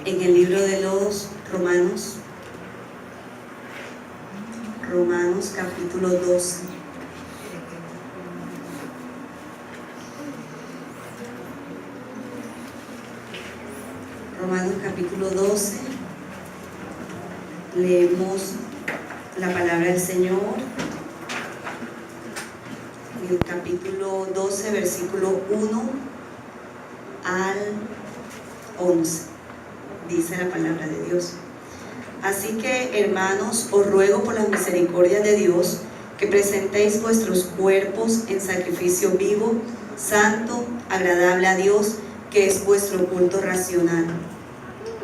en el libro de los Romanos, capítulo 12. Romanos capítulo 12, leemos la palabra del Señor. En el capítulo 12, versículo 1 al 11, dice la palabra de Dios: Así que, hermanos, os ruego por las misericordias de Dios que presentéis vuestros cuerpos en sacrificio vivo, santo, agradable a Dios, que es vuestro culto racional.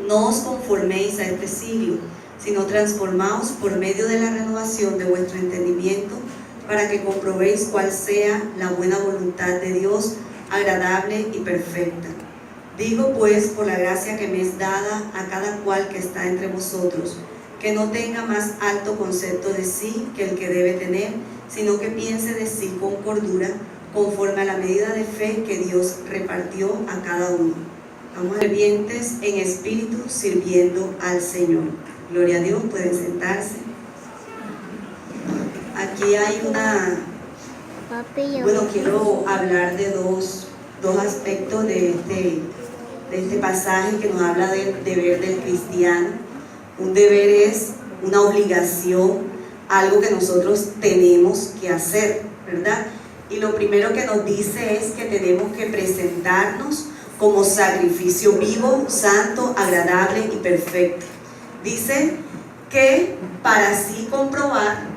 No os conforméis a este siglo, sino transformaos por medio de la renovación de vuestro entendimiento, para que comprobéis cuál sea la buena voluntad de Dios, agradable y perfecta. Digo pues, por la gracia que me es dada a cada cual que está entre vosotros, que no tenga más alto concepto de sí que el que debe tener, sino que piense de sí con cordura, conforme a la medida de fe que Dios repartió a cada uno. Vamos fervientes en espíritu, sirviendo al Señor. Gloria a Dios, pueden sentarse. Aquí hay quiero hablar de dos aspectos de este pasaje que nos habla del deber del cristiano. Un deber es una obligación, algo que nosotros tenemos que hacer, ¿verdad? Y lo primero que nos dice es que tenemos que presentarnos como sacrificio vivo, santo, agradable y perfecto. Dice que para así comprobar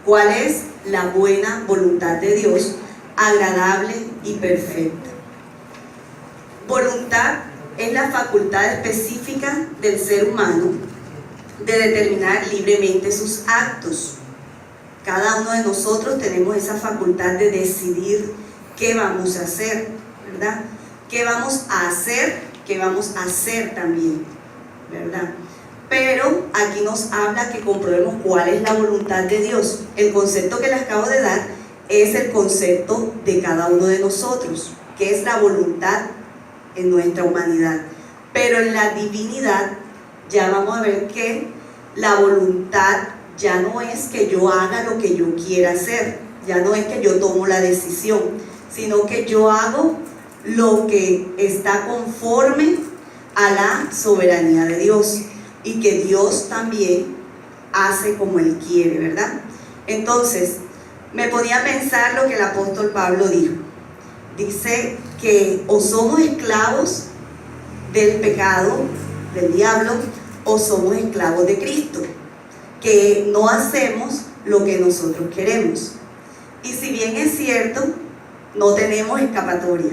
cuál es la buena voluntad de Dios, agradable y perfecta. Voluntad es la facultad específica del ser humano de determinar libremente sus actos. Cada uno de nosotros tenemos esa facultad de decidir qué vamos a hacer, ¿verdad? ¿Qué vamos a hacer? ¿Qué vamos a hacer también? ¿Verdad? Pero aquí nos habla que comprobemos cuál es la voluntad de Dios. El concepto que les acabo de dar es el concepto de cada uno de nosotros, que es la voluntad en nuestra humanidad. Pero en la divinidad ya vamos a ver que la voluntad ya no es que yo haga lo que yo quiera hacer, ya no es que yo tomo la decisión, sino que yo hago lo que está conforme a la soberanía de Dios, y que Dios también hace como Él quiere, ¿verdad? Entonces, me ponía a pensar lo que el apóstol Pablo dijo. Dice que o somos esclavos del pecado, del diablo, o somos esclavos de Cristo, que no hacemos lo que nosotros queremos. Y si bien es cierto, no tenemos escapatoria,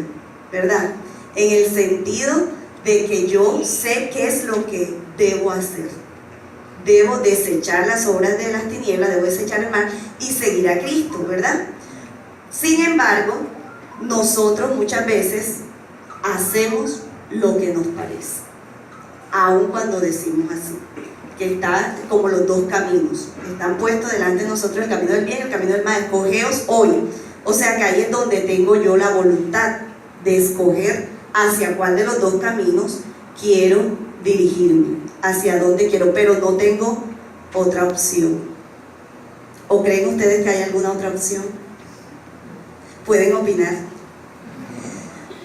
¿verdad? En el sentido de que yo sé qué es lo que debo hacer. Debo desechar las obras de las tinieblas, debo desechar el mal y seguir a Cristo, ¿verdad? Sin embargo, nosotros muchas veces hacemos lo que nos parece, aun cuando decimos así, que está como los dos caminos, están puestos delante de nosotros, el camino del bien y el camino del mal. Escogeos hoy. O sea que ahí es donde tengo yo la voluntad de escoger hacia cuál de los dos caminos quiero dirigirme, hacia dónde quiero, pero no tengo otra opción. ¿O creen ustedes que hay alguna otra opción? Pueden opinar.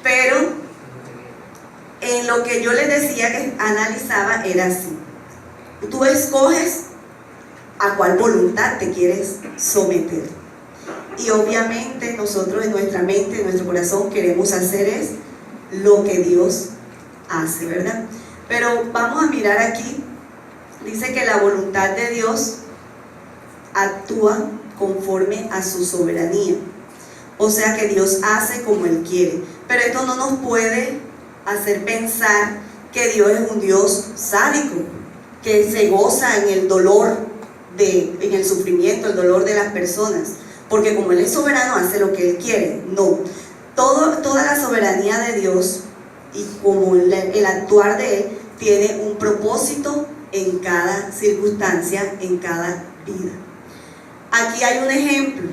Pero en lo que yo les decía que analizaba era así: tú escoges a cuál voluntad te quieres someter, y obviamente nosotros en nuestra mente, en nuestro corazón, queremos hacer es lo que Dios hace, ¿verdad? Pero vamos a mirar aquí. Dice que la voluntad de Dios actúa conforme a su soberanía, o sea que Dios hace como Él quiere. Pero esto no nos puede hacer pensar que Dios es un Dios sádico, que se goza en el dolor, en el sufrimiento, el dolor de las personas, porque como Él es soberano, hace lo que Él quiere. No, toda la soberanía de Dios y como el actuar de Él tiene un propósito en cada circunstancia, en cada vida. Aquí hay un ejemplo.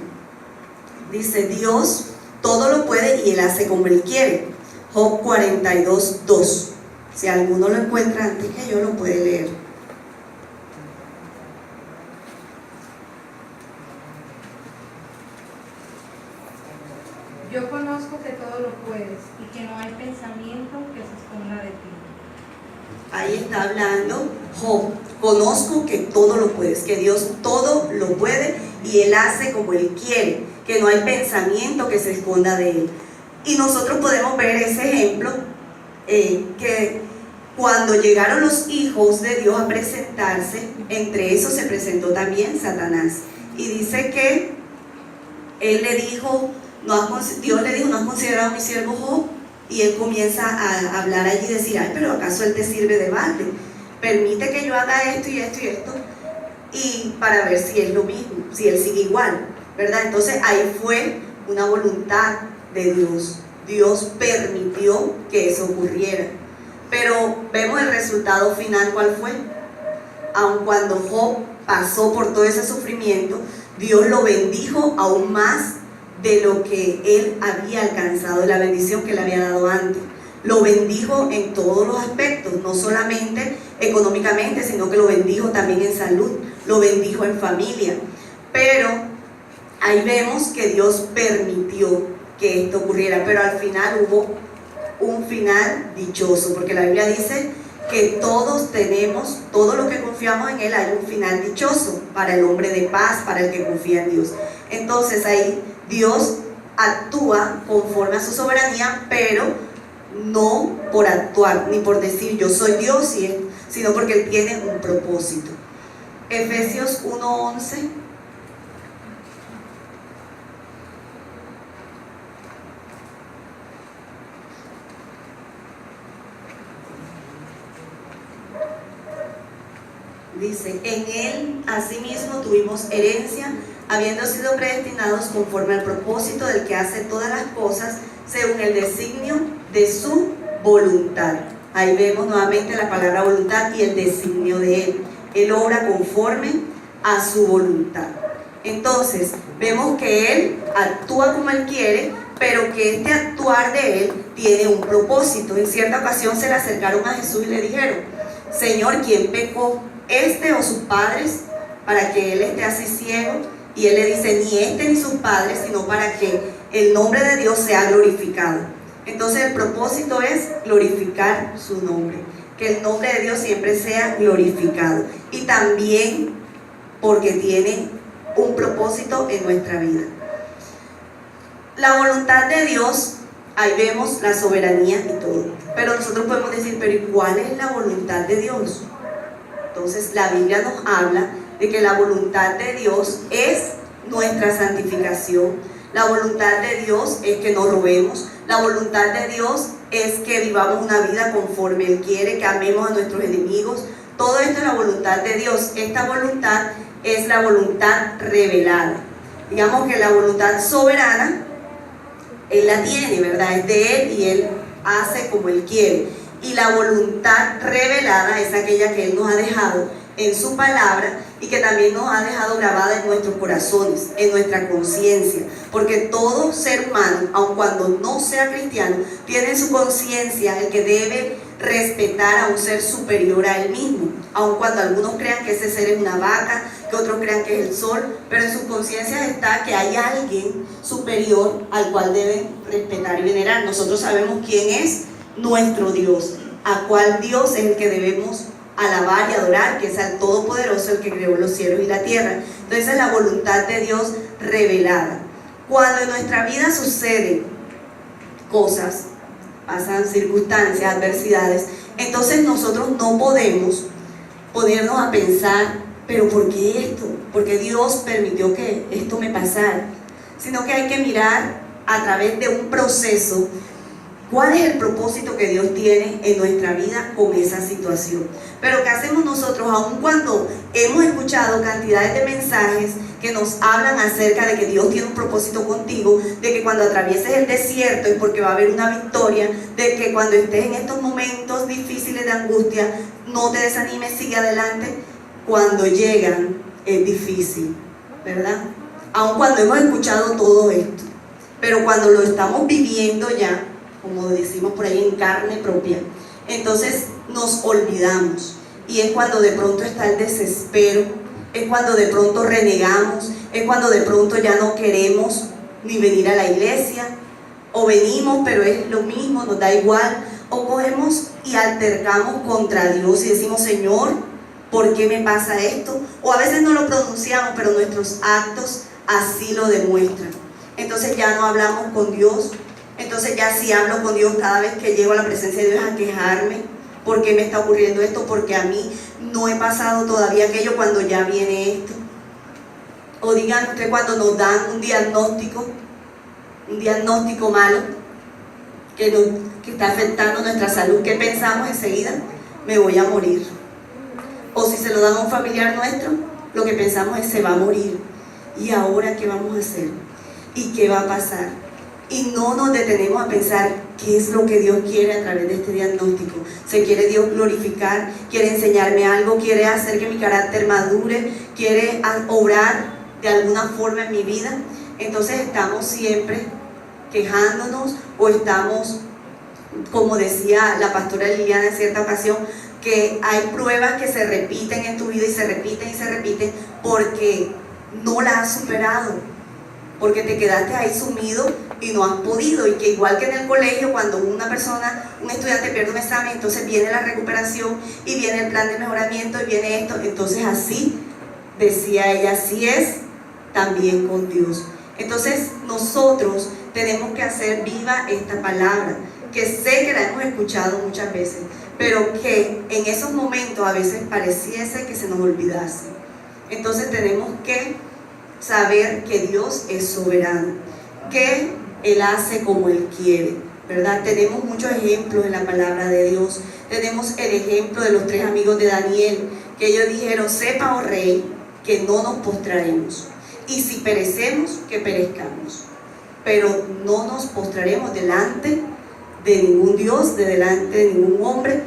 Dice: Dios todo lo puede y Él hace como Él quiere. Job 42:2. Si alguno lo encuentra antes que yo, lo puede leer. Yo conozco que todo lo puedes y que no hay pensamiento que se esconda de ti. Ahí está hablando Job. Conozco que todo lo puedes, que Dios todo lo puede y Él hace como Él quiere, que no hay pensamiento que se esconda de Él. Y nosotros podemos ver ese ejemplo, que cuando llegaron los hijos de Dios a presentarse, entre esos se presentó también Satanás. Y dice que Él le dijo, Dios le dijo, ¿no has considerado a mi siervo Job? Y él comienza a hablar allí y decir, ay, pero ¿acaso él te sirve de balde? Permite que yo haga esto y esto y esto, y para ver si es lo mismo, si él sigue igual, ¿verdad? Entonces ahí fue una voluntad de Dios. Dios permitió que eso ocurriera. Pero vemos el resultado final, ¿cuál fue? Aun cuando Job pasó por todo ese sufrimiento, Dios lo bendijo aún más de lo que él había alcanzado, la bendición que le había dado antes. Lo bendijo en todos los aspectos, no solamente económicamente, sino que lo bendijo también en salud, lo bendijo en familia. Pero ahí vemos que Dios permitió que esto ocurriera, pero al final hubo un final dichoso, porque la Biblia dice que todos tenemos, todo lo que confiamos en Él, hay un final dichoso para el hombre de paz, para el que confía en Dios. Entonces ahí Dios actúa conforme a su soberanía, pero no por actuar, ni por decir yo soy Dios, sino porque Él tiene un propósito. Efesios 1:11. Dice, en Él asimismo tuvimos herencia, habiendo sido predestinados conforme al propósito del que hace todas las cosas según el designio de su voluntad. Ahí vemos nuevamente la palabra voluntad y el designio de Él. Él obra conforme a su voluntad. Entonces, vemos que Él actúa como Él quiere, pero que este actuar de Él tiene un propósito. En cierta ocasión se le acercaron a Jesús y le dijeron, Señor, ¿quién pecó, este o sus padres, para que Él esté así ciego? Y Él le dice, ni este ni sus padres, sino para que el nombre de Dios sea glorificado. Entonces el propósito es glorificar su nombre, que el nombre de Dios siempre sea glorificado, y también porque tiene un propósito en nuestra vida. La voluntad de Dios, ahí vemos la soberanía y todo, pero nosotros podemos decir, pero ¿y cuál es la voluntad de Dios? Entonces la Biblia nos habla de que la voluntad de Dios es nuestra santificación. La voluntad de Dios es que no robemos. La voluntad de Dios es que vivamos una vida conforme Él quiere, que amemos a nuestros enemigos. Todo esto es la voluntad de Dios. Esta voluntad es la voluntad revelada. Digamos que la voluntad soberana, Él la tiene, ¿verdad? Es de Él y Él hace como Él quiere. Y la voluntad revelada es aquella que Él nos ha dejado en su palabra y que también nos ha dejado grabada en nuestros corazones, en nuestra conciencia, porque todo ser humano, aun cuando no sea cristiano, tiene en su conciencia el que debe respetar a un ser superior a él mismo, aun cuando algunos crean que ese ser es una vaca, que otros crean que es el sol, pero en sus conciencias está que hay alguien superior al cual deben respetar y venerar. Nosotros sabemos quién es nuestro Dios, a cuál Dios es el que debemos alabar y adorar, que es al Todopoderoso, el que creó los cielos y la tierra. Entonces es la voluntad de Dios revelada. Cuando en nuestra vida suceden cosas, pasan circunstancias, adversidades, entonces nosotros no podemos ponernos a pensar, pero ¿por qué esto? ¿Por qué Dios permitió que esto me pasara? Sino que hay que mirar a través de un proceso cuál es el propósito que Dios tiene en nuestra vida con esa situación. Pero ¿qué hacemos nosotros? Aun cuando hemos escuchado cantidades de mensajes que nos hablan acerca de que Dios tiene un propósito contigo, de que cuando atravieses el desierto es porque va a haber una victoria, de que cuando estés en estos momentos difíciles de angustia, no te desanimes, sigue adelante. Cuando llegan es difícil, ¿verdad? Aun cuando hemos escuchado todo esto, pero cuando lo estamos viviendo ya, como decimos por ahí, en carne propia, Entonces nos olvidamos y es cuando de pronto está el desespero, es cuando de pronto renegamos, es cuando de pronto ya no queremos ni venir a la iglesia, o venimos pero es lo mismo, nos da igual, o cogemos y altercamos contra Dios y decimos: Señor, ¿por qué me pasa esto? O a veces no lo pronunciamos, pero nuestros actos así lo demuestran. Entonces ya no hablamos con Dios. Entonces ya sí hablo con Dios cada vez que llego a la presencia de Dios a quejarme: ¿por qué me está ocurriendo esto? Porque a mí no he pasado todavía aquello, cuando ya viene esto. O digan ustedes, cuando nos dan un diagnóstico malo que está afectando nuestra salud, ¿qué pensamos enseguida? Me voy a morir. O si se lo dan a un familiar nuestro, lo que pensamos es: se va a morir. ¿Y ahora qué vamos a hacer? ¿Y qué va a pasar? Y no nos detenemos a pensar qué es lo que Dios quiere a través de este diagnóstico. ¿Se quiere Dios glorificar? ¿Quiere enseñarme algo? ¿Quiere hacer que mi carácter madure? ¿Quiere obrar de alguna forma en mi vida? Entonces estamos siempre quejándonos, o estamos, como decía la pastora Liliana en cierta ocasión, que hay pruebas que se repiten en tu vida y se repiten porque no las has superado, porque te quedaste ahí sumido y no has podido. Y que igual que en el colegio, cuando un estudiante pierde un examen, entonces viene la recuperación y viene el plan de mejoramiento y viene esto. Entonces así, decía ella, así es también con Dios. Entonces nosotros tenemos que hacer viva esta palabra, que sé que la hemos escuchado muchas veces, pero que en esos momentos a veces pareciese que se nos olvidase. Entonces tenemos que saber que Dios es soberano, que Él hace como Él quiere, ¿verdad? Tenemos muchos ejemplos en la palabra de Dios. Tenemos el ejemplo de los 3 amigos de Daniel, que ellos dijeron: sepa, oh rey, que no nos postraremos, y si perecemos, que perezcamos, pero no nos postraremos delante de ningún Dios, delante de ningún hombre,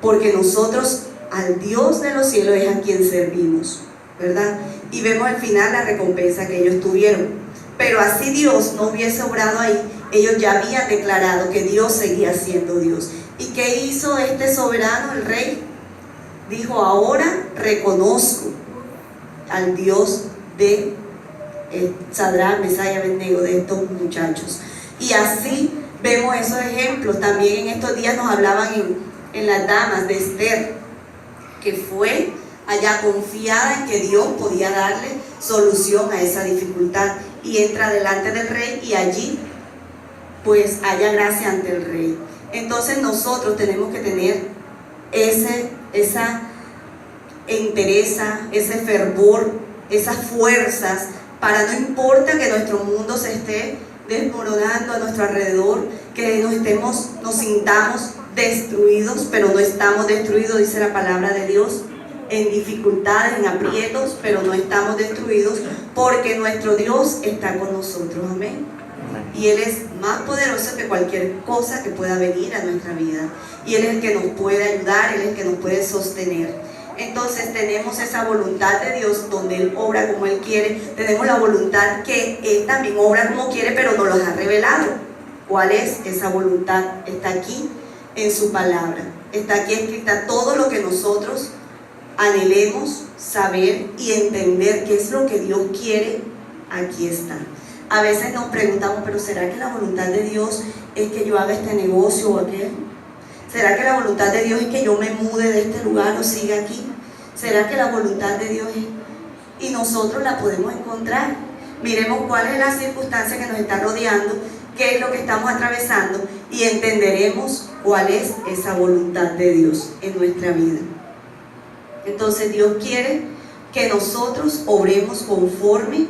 porque nosotros al Dios de los cielos es a quien servimos, ¿verdad? Y vemos al final la recompensa que ellos tuvieron. Pero así Dios no hubiese obrado ahí, ellos ya habían declarado que Dios seguía siendo Dios. ¿Y qué hizo este soberano, el rey? Dijo: ahora reconozco al Dios de Sadrac, Mesach y Abednego, de estos muchachos. Y así vemos esos ejemplos. También en estos días nos hablaban en las damas de Esther, que fue allá confiada en que Dios podía darle solución a esa dificultad, y entra delante del rey y allí pues haya gracia ante el rey. Entonces nosotros tenemos que tener esa entereza, ese fervor, esas fuerzas, para, no importa que nuestro mundo se esté desmoronando a nuestro alrededor, que nos sintamos destruidos, pero no estamos destruidos, dice la palabra de Dios, en dificultades, en aprietos, pero no estamos destruidos, porque nuestro Dios está con nosotros, amén. Y Él es más poderoso que cualquier cosa que pueda venir a nuestra vida, y Él es el que nos puede ayudar, Él es el que nos puede sostener. Entonces tenemos esa voluntad de Dios, donde Él obra como Él quiere. Tenemos la voluntad que Él también obra como quiere, pero nos lo ha revelado. ¿Cuál es esa voluntad? Está aquí en su palabra, está aquí escrita. Todo lo que nosotros anhelemos saber y entender qué es lo que Dios quiere, aquí está. A veces nos preguntamos: pero ¿será que la voluntad de Dios es que yo haga este negocio o aquel? ¿Será que la voluntad de Dios es que yo me mude de este lugar o siga aquí? ¿Será que la voluntad de Dios es? Y nosotros la podemos encontrar. Miremos cuál es la circunstancia que nos está rodeando, qué es lo que estamos atravesando, y entenderemos cuál es esa voluntad de Dios en nuestra vida. Entonces Dios quiere que nosotros obremos conforme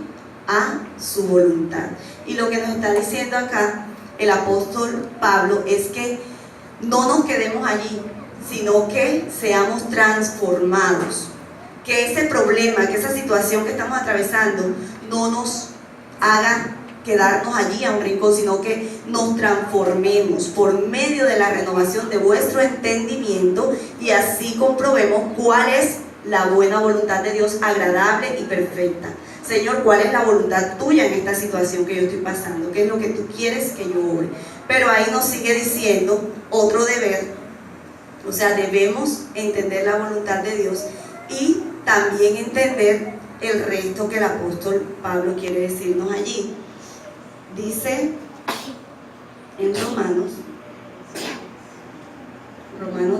a su voluntad. Y lo que nos está diciendo acá el apóstol Pablo es que no nos quedemos allí, sino que seamos transformados. Que ese problema, que esa situación que estamos atravesando no nos haga quedarnos allí a un rincón, sino que nos transformemos por medio de la renovación de vuestro entendimiento, y así comprobemos cuál es la buena voluntad de Dios, agradable y perfecta. Señor, ¿cuál es la voluntad tuya en esta situación que yo estoy pasando? ¿Qué es lo que tú quieres que yo obre? Pero ahí nos sigue diciendo otro deber, O sea, debemos entender la voluntad de Dios y también entender el resto que el apóstol Pablo quiere decirnos allí. Dice en Romanos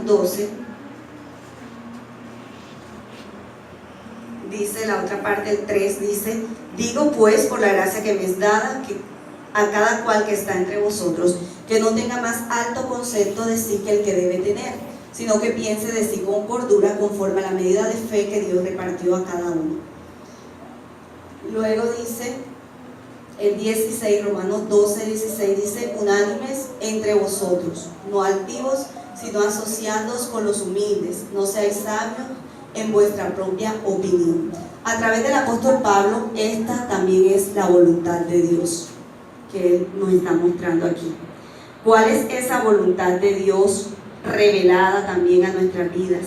12, dice la otra parte, el 3, dice: digo pues, por la gracia que me es dada, que a cada cual que está entre vosotros, que no tenga más alto concepto de sí que el que debe tener, sino que piense de sí con cordura, conforme a la medida de fe que Dios repartió a cada uno. Luego dice el 16, Romanos 12, 16, dice: unánimes entre vosotros, no altivos, sino asociándoos con los humildes, no seáis sabios en vuestra propia opinión. A través del apóstol Pablo, esta también es la voluntad de Dios que Él nos está mostrando aquí. ¿Cuál es esa voluntad de Dios revelada también a nuestras vidas?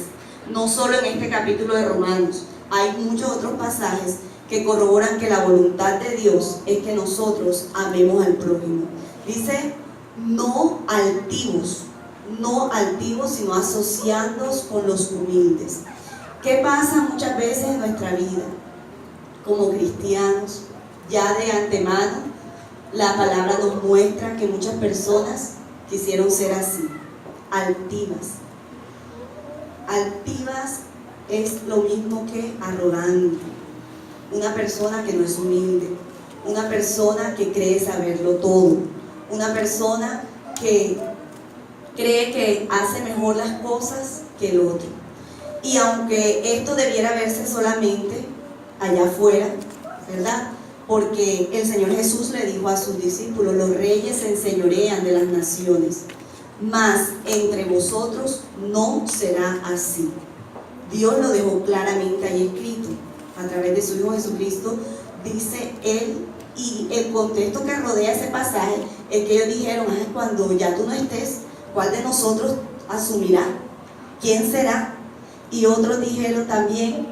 No solo en este capítulo de Romanos, hay muchos otros pasajes que corroboran que la voluntad de Dios es que nosotros amemos al prójimo. Dice: no altivos, sino asociándoos con los humildes. ¿Qué pasa muchas veces en nuestra vida? Como cristianos, ya de antemano, la palabra nos muestra que muchas personas quisieron ser así, altivas. Altivas es lo mismo que arrogante. Una persona que no es humilde, una persona que cree saberlo todo, una persona que cree que hace mejor las cosas que el otro. Y aunque esto debiera verse solamente allá afuera, ¿verdad? Porque el Señor Jesús le dijo a sus discípulos: los reyes se enseñorean de las naciones, mas entre vosotros no será así. Dios lo dejó claramente ahí escrito a través de su Hijo Jesucristo, dice Él. Y el contexto que rodea ese pasaje es que ellos dijeron: cuando ya tú no estés, ¿cuál de nosotros asumirá? ¿Quién será? Y otros dijeron también,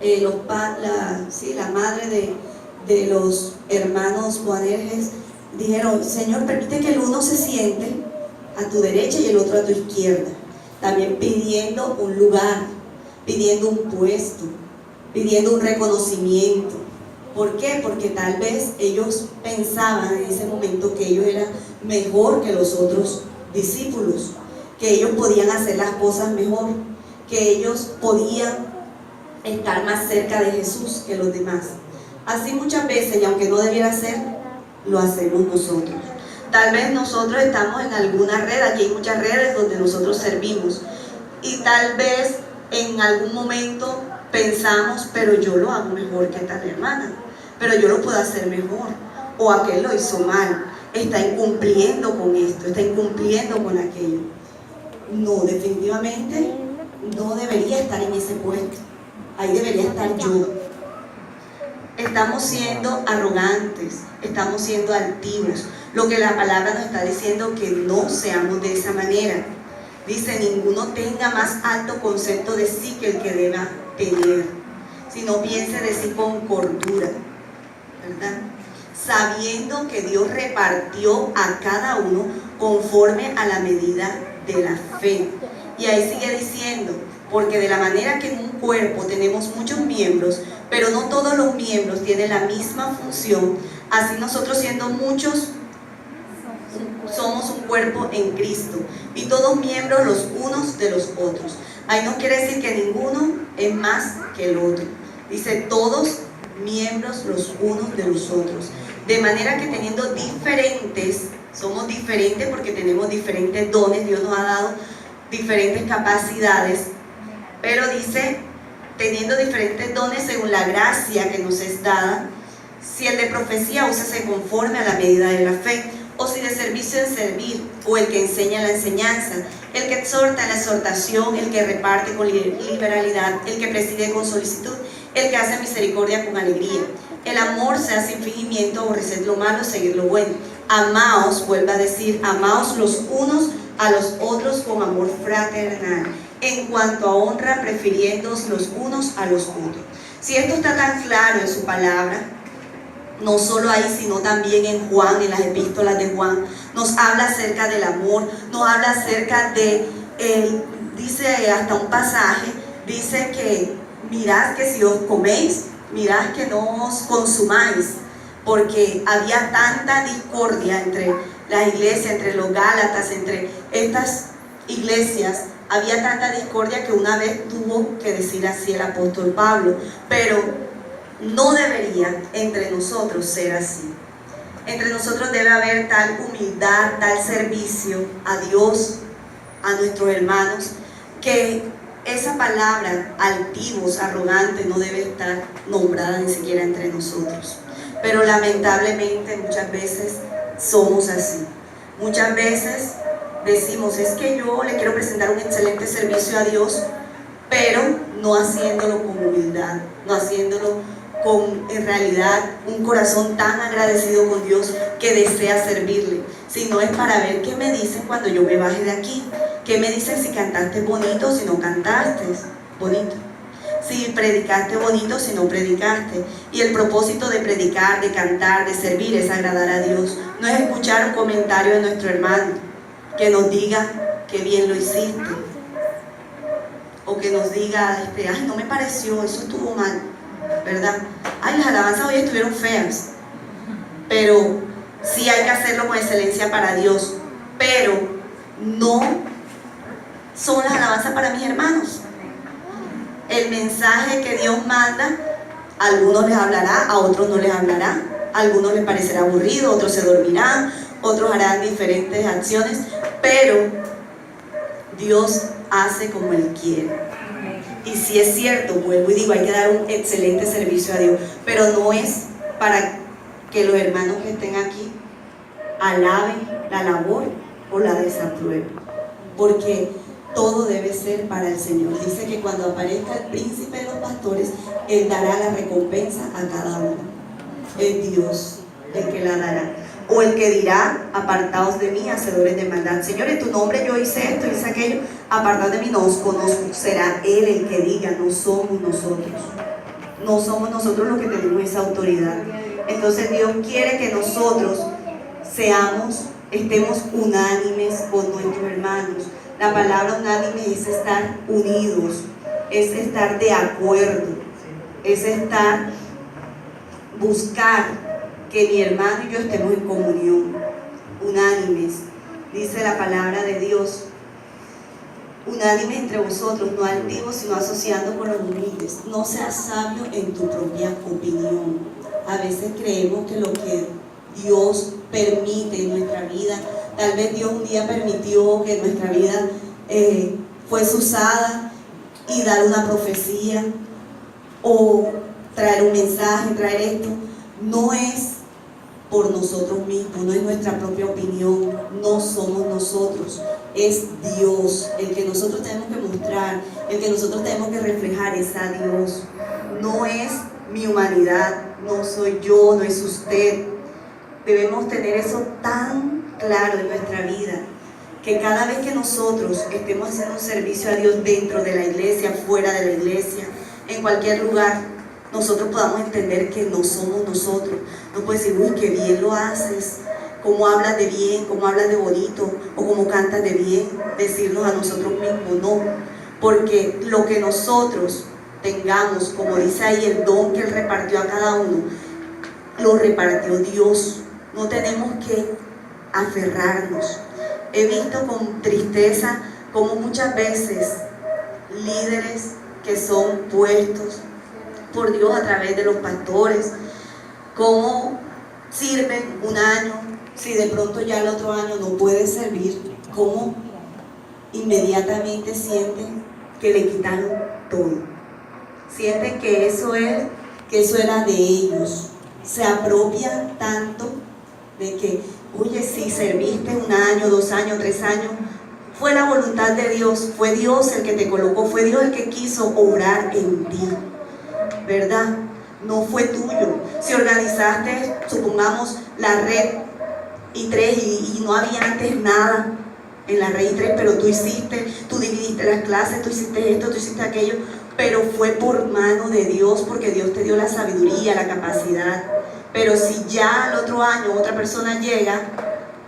la madre de los hermanos Boanerges, dijeron: Señor, permite que el uno se siente a tu derecha y el otro a tu izquierda, también pidiendo un lugar, pidiendo un puesto, pidiendo un reconocimiento. ¿Por qué? Porque tal vez ellos pensaban en ese momento que ellos eran mejor que los otros discípulos, que ellos podían hacer las cosas mejor, que ellos podían estar más cerca de Jesús que los demás. Así muchas veces, y aunque no debiera ser, lo hacemos nosotros. Tal vez nosotros estamos en alguna red, aquí hay muchas redes donde nosotros servimos, y tal vez en algún momento pensamos: pero yo lo hago mejor que tal hermana, pero yo lo puedo hacer mejor, o aquel lo hizo mal, está incumpliendo con esto, está incumpliendo con aquello. No, definitivamente no debería estar en ese puesto, ahí debería estar yo. Estamos siendo arrogantes, estamos siendo altivos. Lo que la palabra nos está diciendo, que no seamos de esa manera. Dice: ninguno tenga más alto concepto de sí que el que deba tener, sino piense de sí con cordura, ¿verdad? Sabiendo que Dios repartió a cada uno conforme a la medida de la fe. Y ahí sigue diciendo: porque de la manera que en un cuerpo tenemos muchos miembros, pero no todos los miembros tienen la misma función, así nosotros, siendo muchos, somos un cuerpo en Cristo, y todos miembros los unos de los otros. Ahí no quiere decir que ninguno es más que el otro. Dice: todos miembros los unos de los otros. De manera que teniendo diferentes, somos diferentes porque tenemos diferentes dones, Dios nos ha dado diferentes capacidades, pero dice: teniendo diferentes dones según la gracia que nos es dada. Si el de profecía, úsese conforme a la medida de la fe, o si de servicio, en servir, o el que enseña la enseñanza, el que exhorta la exhortación, el que reparte con liberalidad, el que preside con solicitud, el que hace misericordia con alegría. El amor se hace sin fingimiento, aborreced lo malo, seguid lo bueno. Amaos, vuelve a decir, amaos los unos a los otros con amor fraternal. En cuanto a honra, prefiriéndoos los unos a los otros. Si esto está tan claro en su palabra, no solo ahí, sino también en Juan, en las epístolas de Juan, nos habla acerca del amor, nos habla acerca de dice hasta un pasaje, dice que mirad que si os coméis, mirad que no os consumáis, porque había tanta discordia entre las iglesias, entre los Gálatas, entre estas iglesias, había tanta discordia que una vez tuvo que decir así el apóstol Pablo, pero no debería entre nosotros ser así. Entre nosotros debe haber tal humildad, tal servicio a Dios, a nuestros hermanos, que esa palabra altivos, arrogantes, no debe estar nombrada ni siquiera entre nosotros. Pero lamentablemente muchas veces somos así. Muchas veces decimos, es que yo le quiero presentar un excelente servicio a Dios, pero no haciéndolo con humildad, no haciéndolo con en realidad un corazón tan agradecido con Dios que desea servirle, sino es para ver qué me dicen cuando yo me baje de aquí, qué me dicen si cantaste bonito, si no cantaste bonito, si predicaste bonito, si no predicaste. Y el propósito de predicar, de cantar, de servir es agradar a Dios, no es escuchar un comentario de nuestro hermano que nos diga que bien lo hiciste, o que nos diga, ay, no me pareció, eso estuvo mal, ¿verdad? Ay, las alabanzas hoy estuvieron feas, pero sí hay que hacerlo con excelencia para Dios, pero no son las alabanzas para mis hermanos. El mensaje que Dios manda, a algunos les hablará, a otros no les hablará, a algunos les parecerá aburrido, otros se dormirán, otros harán diferentes acciones, pero Dios hace como Él quiere. Y si es cierto, vuelvo y digo, hay que dar un excelente servicio a Dios, pero no es para que los hermanos que estén aquí alaben la labor o la desaprueben, porque todo debe ser para el Señor. Dice que cuando aparezca el príncipe de los pastores, Él dará la recompensa a cada uno. Es Dios el que la dará. O el que dirá, apartaos de mí, hacedores de maldad. Señor, en tu nombre yo hice esto, hice aquello, apartaos de mí, no os conozco. Será Él el que diga, no somos nosotros. No somos nosotros los que tenemos esa autoridad. Entonces Dios quiere que nosotros estemos unánimes con nuestros hermanos. La palabra unánime es estar unidos, es estar de acuerdo, es buscar que mi hermano y yo estemos en comunión, unánimes. Dice la palabra de Dios, unánimes entre vosotros, no altivos, sino asociando con los humildes. No seas sabio en tu propia opinión. A veces creemos que lo que Dios permite en nuestra vida, tal vez Dios un día permitió que nuestra vida fuese usada y dar una profecía o traer un mensaje, traer esto, no es por nosotros mismos, no es nuestra propia opinión, no somos nosotros, es Dios. El que nosotros tenemos que mostrar, el que nosotros tenemos que reflejar es a Dios. No es mi humanidad, no soy yo, no es usted. Debemos tener eso tan claro en nuestra vida, que cada vez que nosotros estemos haciendo un servicio a Dios dentro de la iglesia, fuera de la iglesia, en cualquier lugar, nosotros podamos entender que no somos nosotros. No puedes decir, uy, qué bien lo haces, cómo hablas de bien, cómo hablas de bonito, o cómo cantas de bien, decirnos a nosotros mismos, no, porque lo que nosotros tengamos, como dice ahí, el don que Él repartió a cada uno, lo repartió Dios. No tenemos que aferrarnos. He visto con tristeza como muchas veces líderes que son puestos por Dios a través de los pastores, cómo sirven un año, si de pronto ya el otro año no puede servir, cómo inmediatamente sienten que le quitaron todo, sienten que eso era de ellos, se apropian tanto de que, oye, si serviste un año, 2 años, 3 años, fue la voluntad de Dios, fue Dios el que te colocó, fue Dios el que quiso obrar en ti, ¿verdad? No fue tuyo. Si organizaste, supongamos, la red I3 y no había antes nada en la red I3, pero tú dividiste las clases, tú hiciste esto, tú hiciste aquello, pero fue por mano de Dios, porque Dios te dio la sabiduría, la capacidad. Pero si ya al otro año otra persona llega,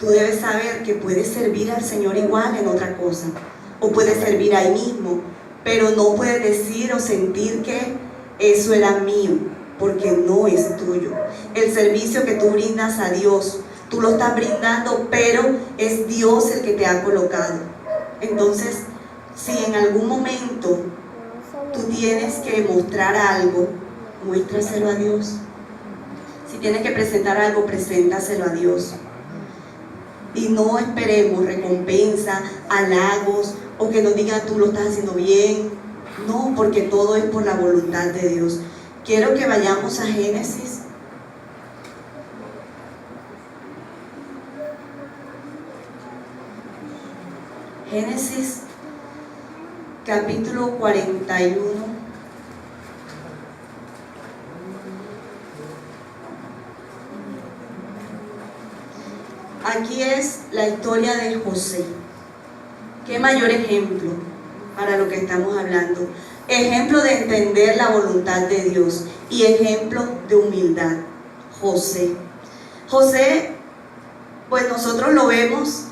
tú debes saber que puedes servir al Señor igual en otra cosa, o puedes servir ahí mismo, pero no puedes decir o sentir que eso era mío, porque no es tuyo. El servicio que tú brindas a Dios, tú lo estás brindando, pero es Dios el que te ha colocado. Entonces, si en algún momento tú tienes que mostrar algo, muéstraselo a Dios. Si tienes que presentar algo, preséntaselo a Dios. Y no esperemos recompensa, halagos, o que nos digan tú lo estás haciendo bien. No, porque todo es por la voluntad de Dios. Quiero que vayamos a Génesis. Génesis capítulo 41. Aquí es la historia de José. ¿Qué mayor ejemplo para lo que estamos hablando? Ejemplo de entender la voluntad de Dios y ejemplo de humildad. José. José, pues nosotros lo vemos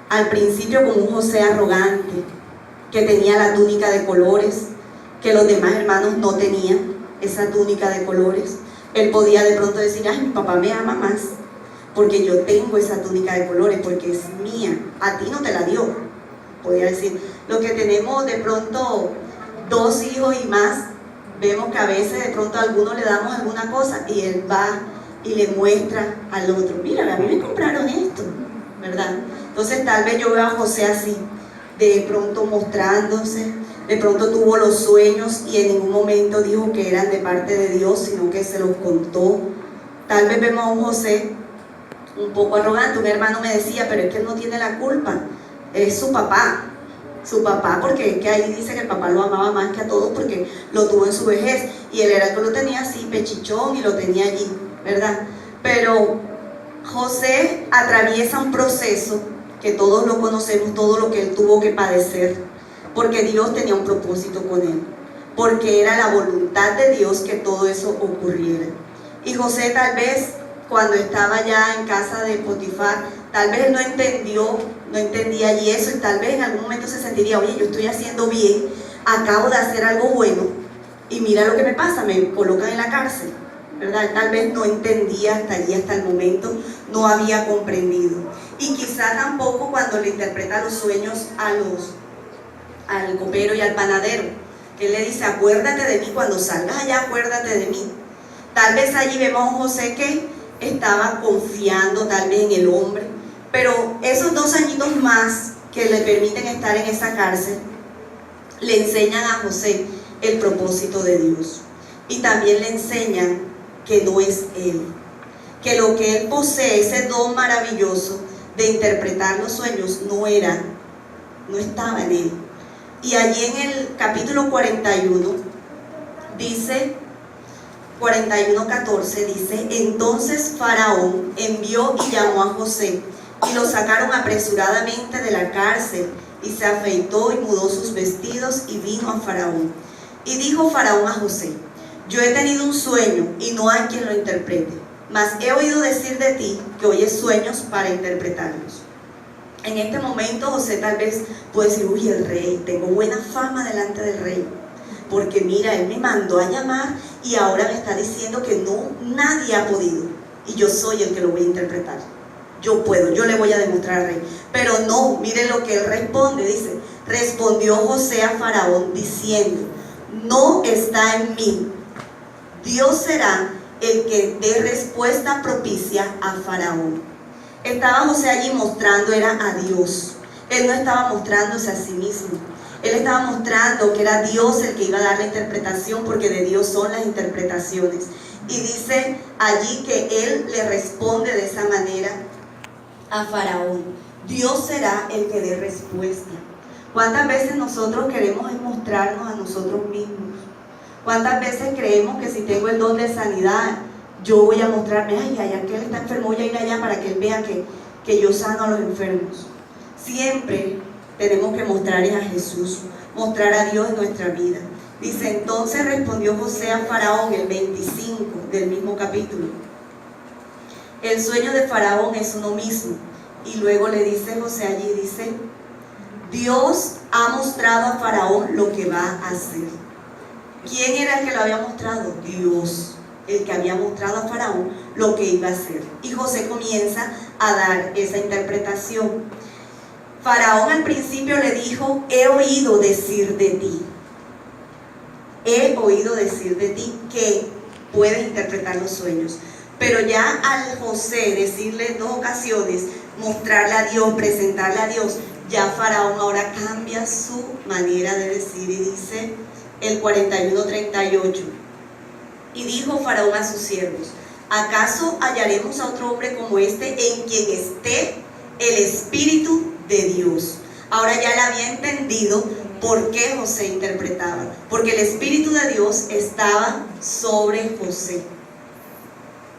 al principio como un José arrogante, que tenía la túnica de colores, que los demás hermanos no tenían esa túnica de colores. Él podía de pronto decir, ay, mi papá me ama más, porque yo tengo esa túnica de colores, porque es mía, a ti no te la dio. Podía decir, lo que tenemos de pronto 2 hijos y más, vemos que a veces de pronto a alguno le damos alguna cosa y él va y le muestra al otro, mira, a mí me compraron esto, ¿verdad? Entonces tal vez yo veo a José así, de pronto mostrándose, de pronto tuvo los sueños y en ningún momento dijo que eran de parte de Dios, sino que se los contó. Tal vez vemos a un José un poco arrogante. Un hermano me decía, pero es que él no tiene la culpa, es su papá, porque es que ahí dice que el papá lo amaba más que a todos porque lo tuvo en su vejez, y él era el que lo tenía así pechichón y lo tenía allí, ¿verdad? Pero José atraviesa un proceso que todos lo conocemos, todo lo que él tuvo que padecer, porque Dios tenía un propósito con él, porque era la voluntad de Dios que todo eso ocurriera. Y José tal vez cuando estaba ya en casa de Potifar, tal vez él no entendía allí eso, y tal vez en algún momento se sentiría, oye, yo estoy haciendo bien, acabo de hacer algo bueno, y mira lo que me pasa, me colocan en la cárcel, ¿verdad? Tal vez no entendía hasta allí, hasta el momento, no había comprendido. Y quizá tampoco cuando le interpreta los sueños al copero y al panadero, que él le dice, acuérdate de mí, cuando salgas allá, acuérdate de mí. Tal vez allí vemos a un José que estaba confiando tal vez en el hombre, pero esos 2 añitos más que le permiten estar en esa cárcel, le enseñan a José el propósito de Dios, y también le enseñan que no es él, que lo que él posee, ese don maravilloso de interpretar los sueños, no estaba en él. Y allí en el capítulo 41 dice, 41:14 dice, entonces Faraón envió y llamó a José, y lo sacaron apresuradamente de la cárcel, y se afeitó y mudó sus vestidos y vino a Faraón. Y dijo Faraón a José, yo he tenido un sueño y no hay quien lo interprete, mas he oído decir de ti que oyes sueños para interpretarlos. En este momento José tal vez puede decir, uy, el rey, tengo buena fama delante del rey, porque mira, él me mandó a llamar y ahora me está diciendo que nadie ha podido, y yo soy el que lo voy a interpretar. Yo puedo, yo le voy a demostrar al rey. Pero no, miren lo que él responde, dice, respondió José a Faraón diciendo, no está en mí, Dios será el que dé respuesta propicia a Faraón. Estaba José allí mostrando, era a Dios. Él no estaba mostrándose a sí mismo. Él estaba mostrando que era Dios el que iba a dar la interpretación, porque de Dios son las interpretaciones. Y dice allí que él le responde de esa manera a Faraón. Dios será el que dé respuesta. ¿Cuántas veces nosotros queremos mostrarnos a nosotros mismos? ¿Cuántas veces creemos que si tengo el don de sanidad, yo voy a mostrarme, ay, aquel está enfermo, voy a ir allá para que él vea que yo sano a los enfermos? Siempre tenemos que mostrar a Jesús, mostrar a Dios en nuestra vida. Dice, entonces respondió José a Faraón, el 25 del mismo capítulo. El sueño de Faraón es uno mismo. Y luego le dice José allí, dice, Dios ha mostrado a Faraón lo que va a hacer. ¿Quién era el que lo había mostrado? Dios, el que había mostrado a Faraón lo que iba a hacer. Y José comienza a dar esa interpretación. Faraón al principio le dijo: he oído decir de ti. He oído decir de ti que puedes interpretar los sueños. Pero ya al José decirle en 2 ocasiones, mostrarle a Dios, presentarle a Dios, ya Faraón ahora cambia su manera de decir y dice el 41:38. Y dijo Faraón a sus siervos: ¿acaso hallaremos a otro hombre como este en quien esté el Espíritu de Dios? Ahora ya le había entendido por qué José interpretaba, porque el Espíritu de Dios estaba sobre José.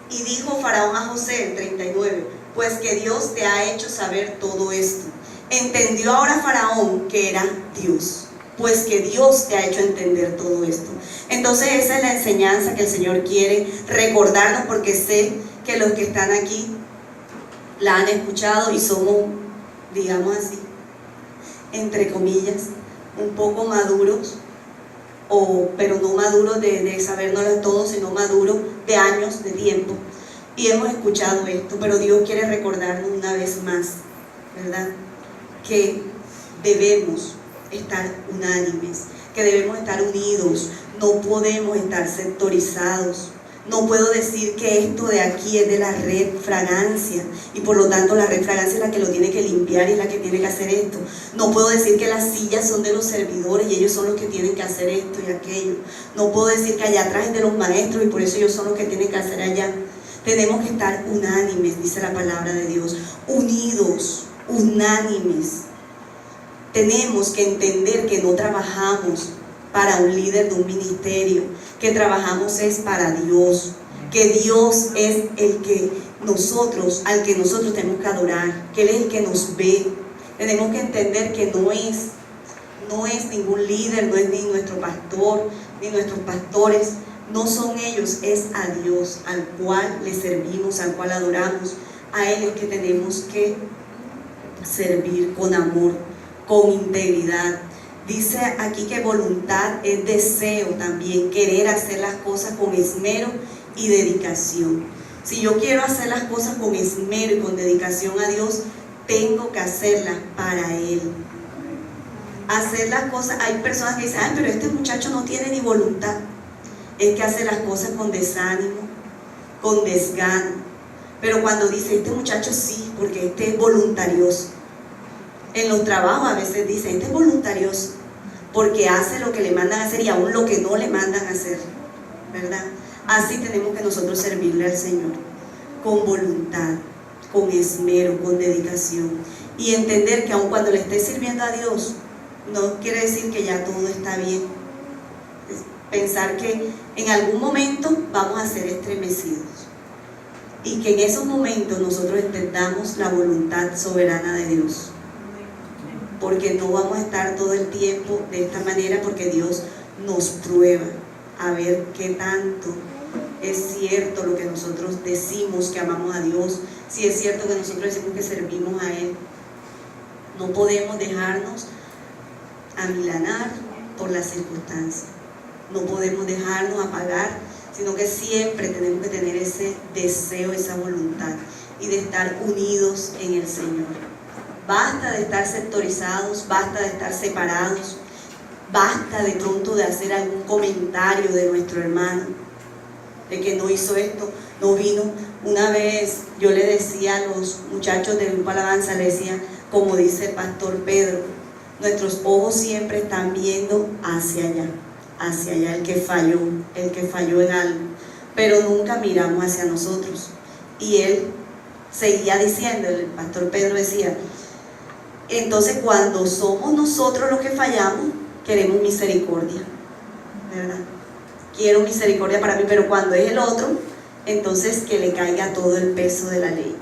Y dijo Faraón a José, el 39, pues que Dios te ha hecho saber todo esto. Entendió ahora Faraón que era Dios, pues que Dios te ha hecho entender todo esto. Entonces esa es la enseñanza que el Señor quiere recordarnos, porque sé que los que están aquí la han escuchado y somos, digamos así, entre comillas, un poco maduros, pero no maduros de sabernos todo, sino maduros de años, de tiempo, y hemos escuchado esto. Pero Dios quiere recordarnos una vez más, ¿verdad?, que debemos estar unánimes, que debemos estar unidos. No podemos estar sectorizados. No puedo decir que esto de aquí es de la red fragancia y por lo tanto la red fragancia es la que lo tiene que limpiar y es la que tiene que hacer esto. No puedo decir que las sillas son de los servidores y ellos son los que tienen que hacer esto y aquello. No puedo decir que allá atrás es de los maestros y por eso ellos son los que tienen que hacer allá. Tenemos que estar unánimes, dice la palabra de Dios, unidos, unánimes. Tenemos que entender que no trabajamos para un líder de un ministerio, que trabajamos es para Dios, que Dios es el que al que nosotros tenemos que adorar, que Él es el que nos ve. Tenemos que entender que no es ningún líder, no es ni nuestro pastor, ni nuestros pastores, no son ellos, es a Dios, al cual le servimos, al cual adoramos. A Él es que tenemos que servir con amor, con integridad. Dice aquí que voluntad es deseo también, querer hacer las cosas con esmero y dedicación. Si yo quiero hacer las cosas con esmero y con dedicación a Dios, tengo que hacerlas para Él. Hacer las cosas, hay personas que dicen: ay, pero este muchacho no tiene ni voluntad. Es que hace las cosas con desánimo, con desgano. Pero cuando dice: este muchacho sí, porque este es voluntarioso. En los trabajos a veces dicen: este es voluntarioso, porque hace lo que le mandan a hacer y aún lo que no le mandan a hacer, ¿verdad? Así tenemos que nosotros servirle al Señor, con voluntad, con esmero, con dedicación. Y entender que aun cuando le esté sirviendo a Dios, no quiere decir que ya todo está bien. Pensar que en algún momento vamos a ser estremecidos. Y que en esos momentos nosotros entendamos la voluntad soberana de Dios. Porque no vamos a estar todo el tiempo de esta manera, porque Dios nos prueba a ver qué tanto es cierto lo que nosotros decimos que amamos a Dios, si es cierto que nosotros decimos que servimos a Él. No podemos dejarnos amilanar por las circunstancias, no podemos dejarnos apagar, sino que siempre tenemos que tener ese deseo, esa voluntad y de estar unidos en el Señor. Basta de estar sectorizados, basta de estar separados, basta de pronto de hacer algún comentario de nuestro hermano, de que no hizo esto, no vino. Una vez yo le decía a los muchachos del grupo Alabanza, le decía, como dice el pastor Pedro, nuestros ojos siempre están viendo hacia allá, el que falló en algo, pero nunca miramos hacia nosotros. Y él seguía diciendo, el pastor Pedro decía: entonces cuando somos nosotros los que fallamos, queremos misericordia, ¿verdad? Quiero misericordia para mí, pero cuando es el otro, entonces que le caiga todo el peso de la ley.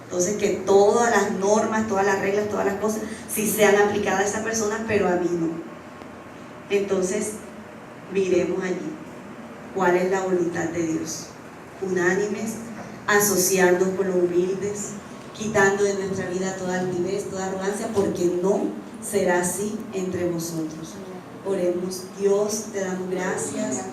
Entonces que todas las normas, todas las reglas, todas las cosas sí sean aplicadas a esa persona, pero a mí no. Entonces miremos allí cuál es la voluntad de Dios. Unánimes, asociarnos con los humildes, quitando de nuestra vida toda altivez, toda arrogancia, porque no será así entre vosotros. Oremos. Dios, te damos gracias